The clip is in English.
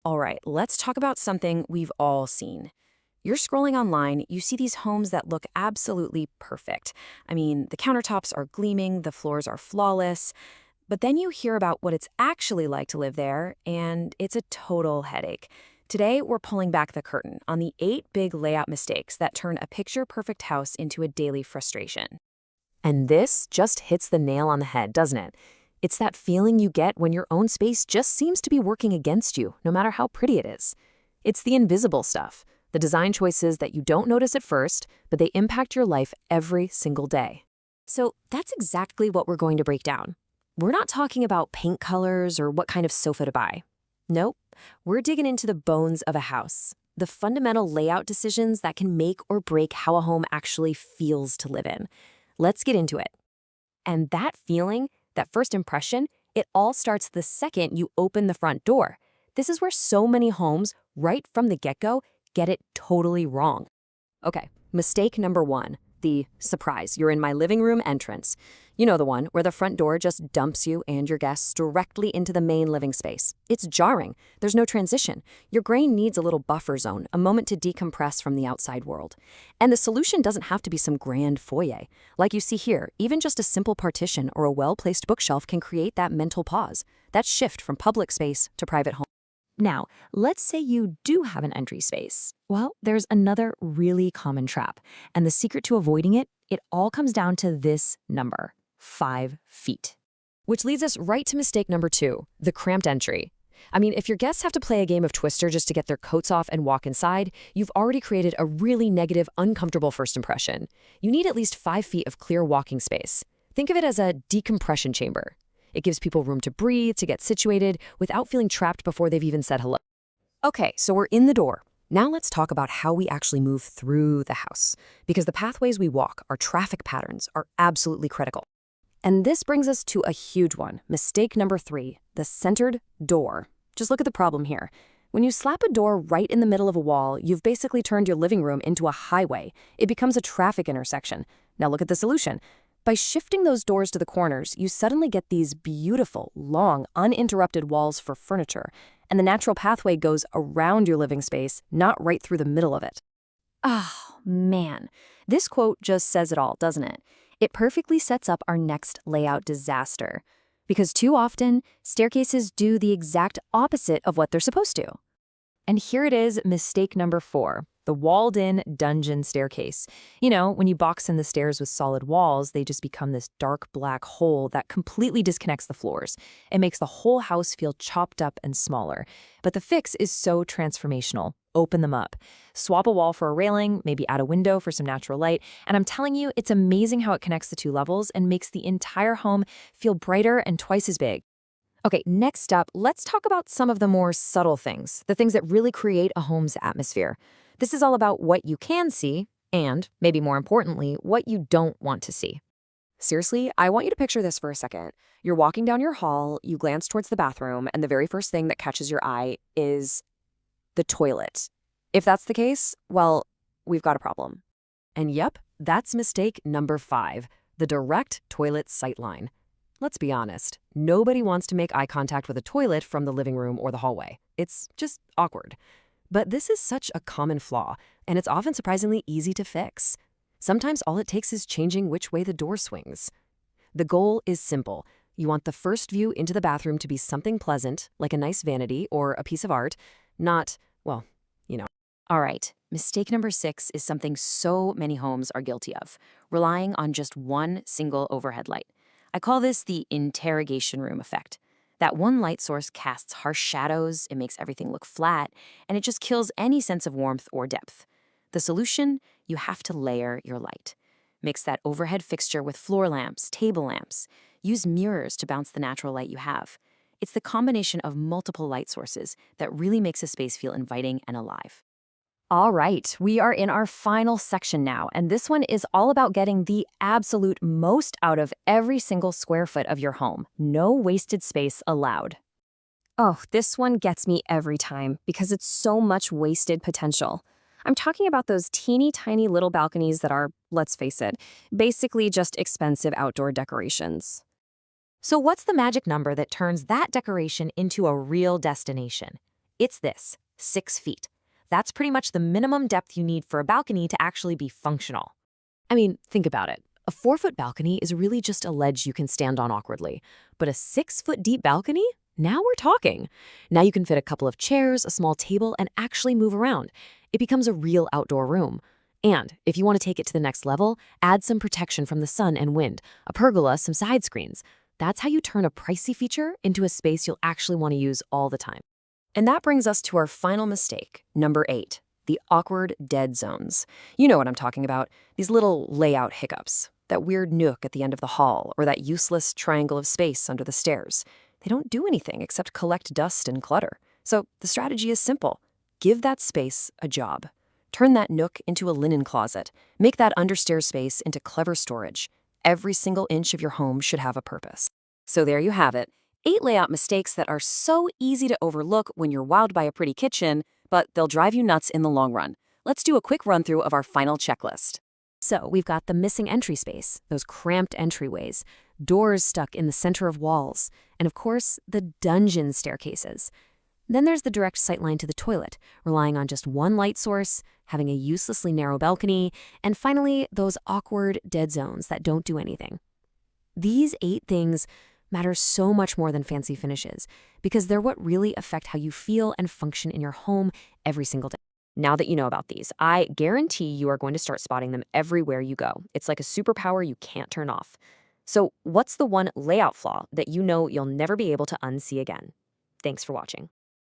All right, let's talk about something we've all seen. You're scrolling online, you see these homes that look absolutely perfect. I mean, the countertops are gleaming, the floors are flawless, but then you hear about what it's actually like to live there, and it's a total headache. Today, we're pulling back the curtain on the 8 big layout mistakes that turn a picture perfect house into a daily frustration. And this just hits the nail on the head, doesn't it? It's that feeling you get when your own space just seems to be working against you, no matter how pretty it is. It's the invisible stuff, the design choices that you don't notice at first, but they impact your life every single day. So that's exactly what we're going to break down. We're not talking about paint colors or what kind of sofa to buy. Nope, we're digging into the bones of a house, the fundamental layout decisions that can make or break how a home actually feels to live in. Let's get into it. And that feeling, that first impression, it all starts the second you open the front door. This is where so many homes, right from the get-go, get it totally wrong. Okay, mistake number one, the surprise, you're in my living room entrance. You know the one where the front door just dumps you and your guests directly into the main living space. It's jarring. There's no transition. Your brain needs a little buffer zone, a moment to decompress from the outside world. And the solution doesn't have to be some grand foyer. Like you see here, even just a simple partition or a well-placed bookshelf can create that mental pause, that shift from public space to private home. Now, let's say you do have an entry space. Well, there's another really common trap, and the secret to avoiding it, it all comes down to this number, 5 feet. Which leads us right to mistake number two, the cramped entry. I mean, if your guests have to play a game of Twister just to get their coats off and walk inside, you've already created a really negative, uncomfortable first impression. You need at least 5 feet of clear walking space. Think of it as a decompression chamber. It gives people room to breathe, to get situated, without feeling trapped before they've even said hello. Okay, so we're in the door. Now let's talk about how we actually move through the house, because the pathways we walk, our traffic patterns, are absolutely critical. And this brings us to a huge one, mistake number 3, the centered door. Just look at the problem here. When you slap a door right in the middle of a wall, you've basically turned your living room into a highway. It becomes a traffic intersection. Now look at the solution. By shifting those doors to the corners, you suddenly get these beautiful, long, uninterrupted walls for furniture, and the natural pathway goes around your living space, not right through the middle of it. Oh, man. This quote just says it all, doesn't it? It perfectly sets up our next layout disaster. Because too often, staircases do the exact opposite of what they're supposed to. And here it is, mistake number 4, the walled-in dungeon staircase. You know, when you box in the stairs with solid walls, they just become this dark black hole that completely disconnects the floors. It makes the whole house feel chopped up and smaller. But the fix is so transformational. Open them up. Swap a wall for a railing, maybe add a window for some natural light, and I'm telling you, it's amazing how it connects the two levels and makes the entire home feel brighter and twice as big. Okay, next up, let's talk about some of the more subtle things, the things that really create a home's atmosphere. This is all about what you can see and, maybe more importantly, what you don't want to see. Seriously, I want you to picture this for a second. You're walking down your hall, you glance towards the bathroom, and the very first thing that catches your eye is the toilet. If that's the case, well, we've got a problem. And yep, that's mistake number 5, the direct toilet sightline. Let's be honest, nobody wants to make eye contact with a toilet from the living room or the hallway. It's just awkward. But this is such a common flaw, and it's often surprisingly easy to fix. Sometimes all it takes is changing which way the door swings. The goal is simple. You want the first view into the bathroom to be something pleasant, like a nice vanity or a piece of art, not, well, you know. All right, mistake number 6 is something so many homes are guilty of, relying on just one single overhead light. I call this the interrogation room effect. That one light source casts harsh shadows, it makes everything look flat, and it just kills any sense of warmth or depth. The solution? You have to layer your light. Mix that overhead fixture with floor lamps, table lamps. Use mirrors to bounce the natural light you have. It's the combination of multiple light sources that really makes a space feel inviting and alive. All right, we are in our final section now, and this one is all about getting the absolute most out of every single square foot of your home. No wasted space allowed. Oh, this one gets me every time because it's so much wasted potential. I'm talking about those teeny tiny little balconies that are, let's face it, basically just expensive outdoor decorations. So what's the magic number that turns that decoration into a real destination? It's this, 6 feet. That's pretty much the minimum depth you need for a balcony to actually be functional. I mean, think about it. A 4-foot balcony is really just a ledge you can stand on awkwardly. But a 6-foot deep balcony? Now we're talking. Now you can fit a couple of chairs, a small table, and actually move around. It becomes a real outdoor room. And if you want to take it to the next level, add some protection from the sun and wind, a pergola, some side screens. That's how you turn a pricey feature into a space you'll actually want to use all the time. And that brings us to our final mistake, number 8, the awkward dead zones. You know what I'm talking about, these little layout hiccups, that weird nook at the end of the hall, or that useless triangle of space under the stairs. They don't do anything except collect dust and clutter. So the strategy is simple. Give that space a job. Turn that nook into a linen closet. Make that understairs space into clever storage. Every single inch of your home should have a purpose. So there you have it. 8 layout mistakes that are so easy to overlook when you're wowed by a pretty kitchen, but they'll drive you nuts in the long run. Let's do a quick run-through of our final checklist. So we've got the missing entry space, those cramped entryways, doors stuck in the center of walls, and of course, the dungeon staircases. Then there's the direct sightline to the toilet, relying on just one light source, having a uselessly narrow balcony, and finally, those awkward dead zones that don't do anything. These 8 things matter so much more than fancy finishes, because they're what really affect how you feel and function in your home every single day. Now that you know about these, I guarantee you are going to start spotting them everywhere you go. It's like a superpower you can't turn off. So what's the one layout flaw that you know you'll never be able to unsee again? Thanks for watching.